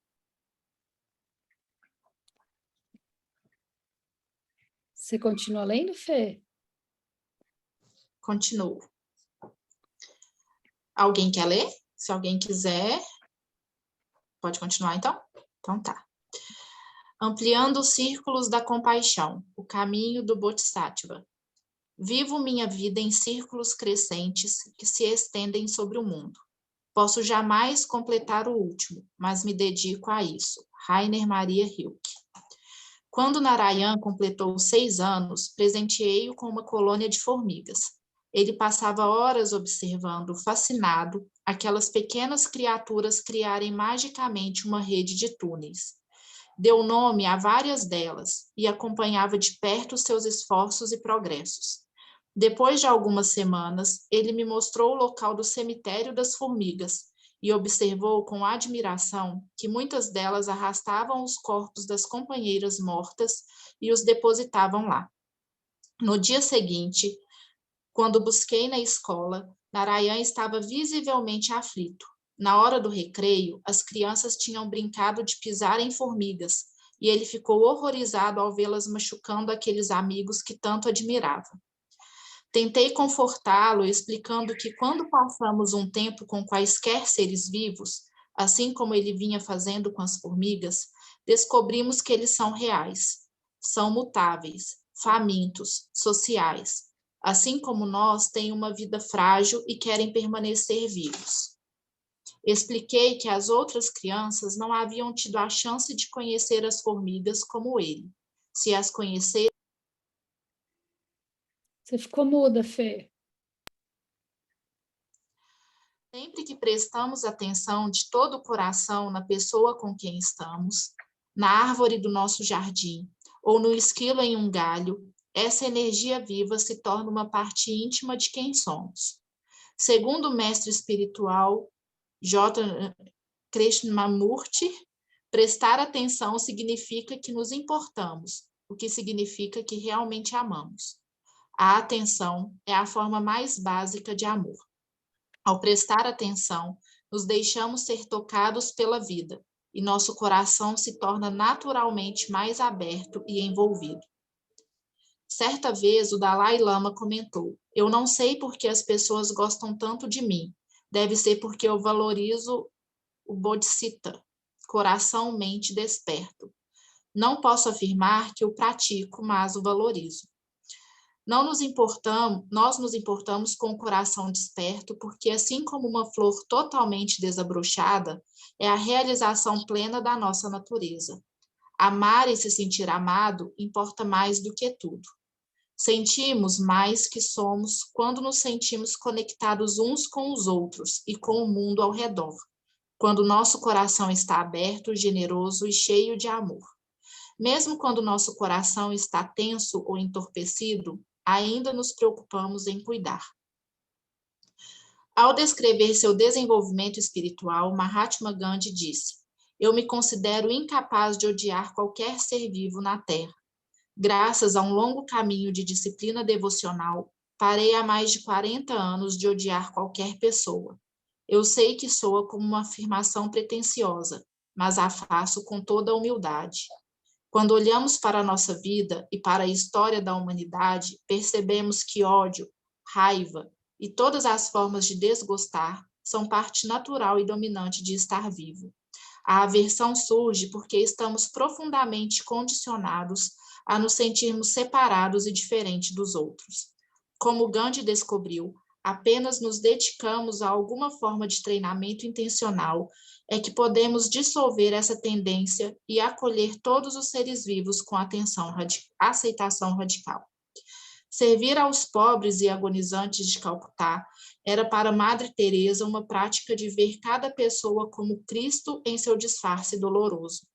Você continua lendo, Fê? Continuo. Alguém quer ler? Se alguém quiser, pode continuar, então? Então tá. Ampliando os círculos da compaixão, o caminho do Bodhisattva. Vivo minha vida em círculos crescentes que se estendem sobre o mundo. Posso jamais completar o último, mas me dedico a isso. Rainer Maria Rilke. Quando Narayan completou 6 anos, presenteei-o com uma colônia de formigas. Ele passava horas observando, fascinado, aquelas pequenas criaturas criarem magicamente uma rede de túneis. Deu nome a várias delas e acompanhava de perto seus esforços e progressos. Depois de algumas semanas, ele me mostrou o local do cemitério das formigas e observou com admiração que muitas delas arrastavam os corpos das companheiras mortas e os depositavam lá. No dia seguinte, quando busquei na escola, Narayan estava visivelmente aflito. Na hora do recreio, as crianças tinham brincado de pisar em formigas, e ele ficou horrorizado ao vê-las machucando aqueles amigos que tanto admirava. Tentei confortá-lo, explicando que quando passamos um tempo com quaisquer seres vivos, assim como ele vinha fazendo com as formigas, descobrimos que eles são reais, são mutáveis, famintos, sociais. Assim como nós, têm uma vida frágil e querem permanecer vivos. Expliquei que as outras crianças não haviam tido a chance de conhecer as formigas como ele. Se as conhecer... Você ficou muda, Fê. Sempre que prestamos atenção de todo o coração na pessoa com quem estamos, na árvore do nosso jardim, ou no esquilo em um galho, essa energia viva se torna uma parte íntima de quem somos. Segundo o mestre espiritual J. Krishnamurti, prestar atenção significa que nos importamos, o que significa que realmente amamos. A atenção é a forma mais básica de amor. Ao prestar atenção, nos deixamos ser tocados pela vida e nosso coração se torna naturalmente mais aberto e envolvido. Certa vez, o Dalai Lama comentou: "Eu não sei por que as pessoas gostam tanto de mim. Deve ser porque eu valorizo o Bodhisattva, coração-mente desperto. Não posso afirmar que o pratico, mas o valorizo. Nós nos importamos com o coração desperto, porque assim como uma flor totalmente desabrochada, é a realização plena da nossa natureza. Amar e se sentir amado importa mais do que tudo. Sentimos mais que somos quando nos sentimos conectados uns com os outros e com o mundo ao redor, quando nosso coração está aberto, generoso e cheio de amor. Mesmo quando nosso coração está tenso ou entorpecido, ainda nos preocupamos em cuidar." Ao descrever seu desenvolvimento espiritual, Mahatma Gandhi disse: "Eu me considero incapaz de odiar qualquer ser vivo na Terra. Graças a um longo caminho de disciplina devocional, parei há mais de 40 anos de odiar qualquer pessoa. Eu sei que soa como uma afirmação pretensiosa, mas a faço com toda a humildade. Quando olhamos para a nossa vida e para a história da humanidade, percebemos que ódio, raiva e todas as formas de desgostar são parte natural e dominante de estar vivo. A aversão surge porque estamos profundamente condicionados a nos sentirmos separados e diferentes dos outros. Como Gandhi descobriu, apenas nos dedicamos a alguma forma de treinamento intencional é que podemos dissolver essa tendência e acolher todos os seres vivos com aceitação radical. Servir aos pobres e agonizantes de Calcutá era para Madre Teresa uma prática de ver cada pessoa como Cristo em seu disfarce doloroso.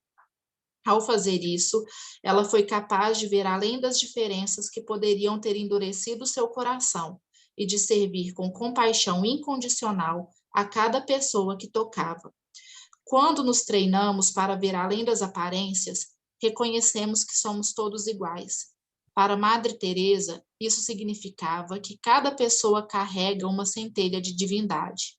Ao fazer isso, ela foi capaz de ver além das diferenças que poderiam ter endurecido seu coração e de servir com compaixão incondicional a cada pessoa que tocava. Quando nos treinamos para ver além das aparências, reconhecemos que somos todos iguais. Para Madre Teresa, isso significava que cada pessoa carrega uma centelha de divindade.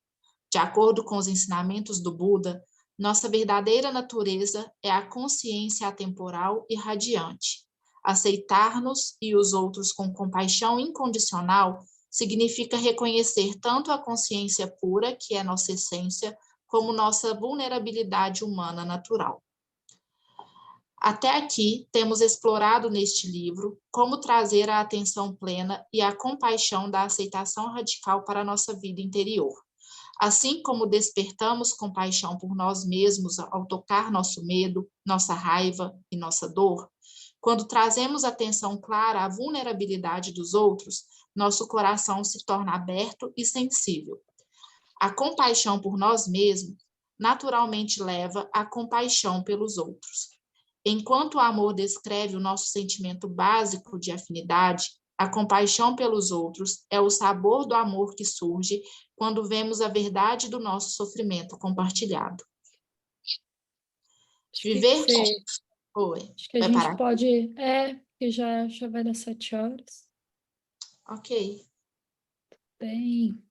De acordo com os ensinamentos do Buda, nossa verdadeira natureza é a consciência atemporal e radiante. Aceitar-nos e os outros com compaixão incondicional significa reconhecer tanto a consciência pura, que é nossa essência, como nossa vulnerabilidade humana natural. Até aqui, temos explorado neste livro como trazer a atenção plena e a compaixão da aceitação radical para a nossa vida interior. Assim como despertamos compaixão por nós mesmos ao tocar nosso medo, nossa raiva e nossa dor, quando trazemos atenção clara à vulnerabilidade dos outros, nosso coração se torna aberto e sensível. A compaixão por nós mesmos naturalmente leva à compaixão pelos outros. Enquanto o amor descreve o nosso sentimento básico de afinidade, A compaixão pelos outros é o sabor do amor que surge quando vemos a verdade do nosso sofrimento compartilhado. Acho que Viver você- Oi, acho que a vai gente parar? pode... porque já vai dar 7 horas. Ok. Bem...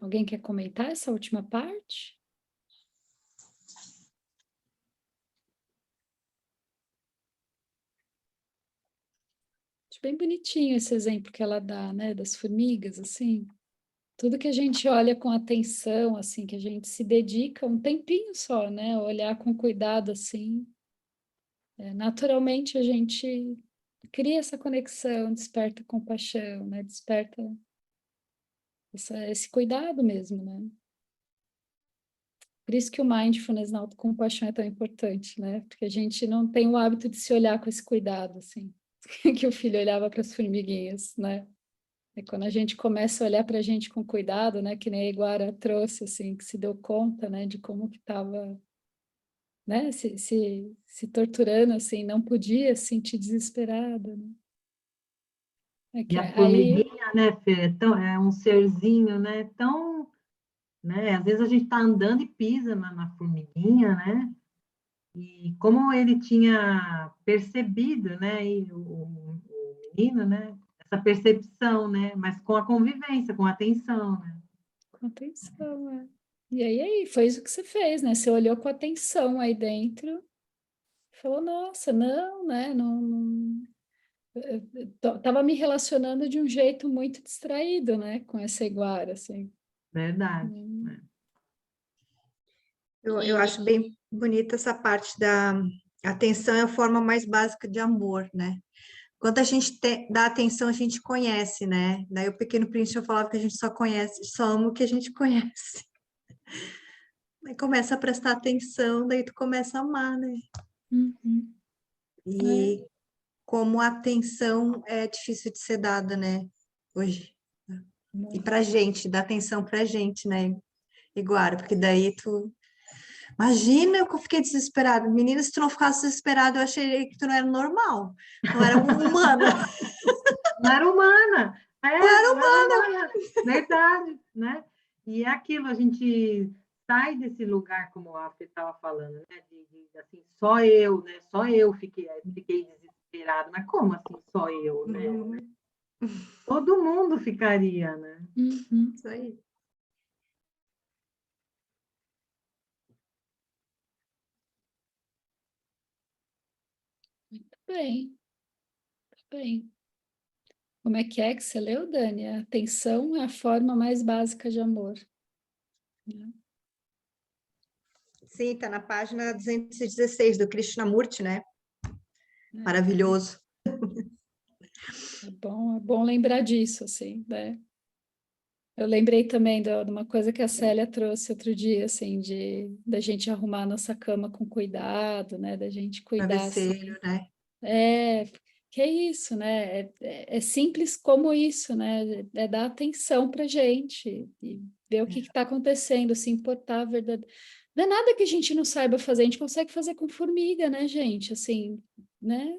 Alguém quer comentar essa última parte? Acho bem bonitinho esse exemplo que ela dá, né, das formigas, assim. Tudo que a gente olha com atenção, assim, que a gente se dedica um tempinho só, né, olhar com cuidado, assim, naturalmente a gente cria essa conexão, desperta compaixão, né, desperta esse cuidado mesmo, né. Por isso que o mindfulness na autocompaixão é tão importante, né, porque a gente não tem o hábito de se olhar com esse cuidado, assim, que o filho olhava para as formiguinhas, né. E quando a gente começa a olhar para a gente com cuidado, né, que nem a Iguara trouxe, assim, que se deu conta, né, de como que estava, né, se torturando, assim, não podia se sentir desesperada, né. E a Aí, formiguinha, né, Fê, é um serzinho, né, tão, né, às vezes a gente está andando e pisa na formiguinha, né, e como ele tinha percebido, né, e o menino, né, essa percepção, né, mas com a convivência, com a atenção, né. com atenção, E aí, foi isso que você fez, né, você olhou com atenção aí dentro, falou, nossa, não, né, não tava me relacionando de um jeito muito distraído, né, com essa Iguara, assim. Verdade, né. Eu acho bem bonita essa parte da atenção, é a forma mais básica de amor, né? Quando a gente dá atenção, a gente conhece, né? Daí o Pequeno Príncipe eu falava que a gente só conhece, só ama o que a gente conhece. Aí começa a prestar atenção, daí tu começa a amar, né? Uhum. E como a atenção é difícil de ser dada, né? Hoje. E pra gente, dá atenção pra gente, né, Iguara? Porque daí tu... Imagina que eu fiquei desesperada. Menina, se tu não ficasse desesperada, eu achei que tu não era normal. Não era humana. Não era humana, Não era não era humana, verdade, né? E é aquilo, a gente sai desse lugar, como a Fê estava falando, né? Assim, só eu, né? Só eu fiquei desesperada, mas como assim só eu, né? Todo mundo ficaria, né? Uhum. Isso aí. Muito bem, muito bem. Como é que você leu, Dani? A atenção é a forma mais básica de amor. Sim, tá na página 216 do Krishnamurti, né? Maravilhoso. É bom lembrar disso, assim, né? Eu lembrei também de uma coisa que a Célia trouxe outro dia, assim, da gente arrumar a nossa cama com cuidado, né? Da gente cuidar, assim. Travesseiro, né? Que é isso, né? É simples como isso, né? É dar atenção para a gente e ver o que está acontecendo, se importar a verdade. Não é nada que a gente não saiba fazer, a gente consegue fazer com formiga, né, gente? Assim, né?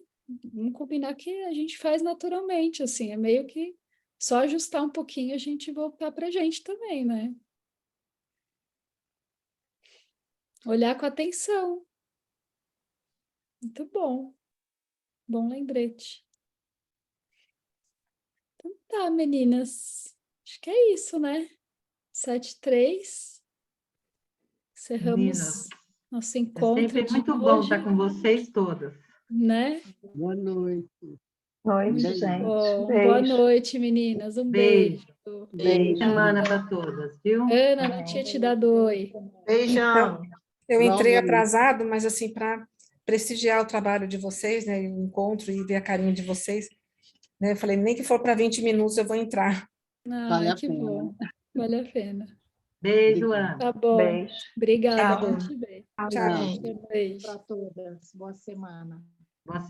Vamos combinar que a gente faz naturalmente, assim, é meio que só ajustar um pouquinho a gente voltar para a gente também, né? Olhar com atenção. Muito bom. Bom lembrete. Então tá, meninas. Acho que é isso, né? 7h03. Encerramos Meninas, nosso é encontro sempre de muito bom hoje, estar com vocês todas. né? Boa noite. Noite, Muito gente. bom. Beijo. Boa noite, meninas. Um Beijo. beijo. Beijo. Semana para todas, viu? Ana, não tinha te dado oi. Beijão. Eu entrei Igualmente. atrasado, mas assim, para prestigiar o trabalho de vocês, né, o encontro e ver a carinha de vocês, né, eu falei, nem que for para 20 minutos eu vou entrar. Vale Ai, a que pena. bom. Vale a pena. Beijo, Ana. Tá bom. Beijo. Obrigada. Tchau. Bom te ver. Tchau. Gente. Beijo. Para todas. Boa semana. Boa semana.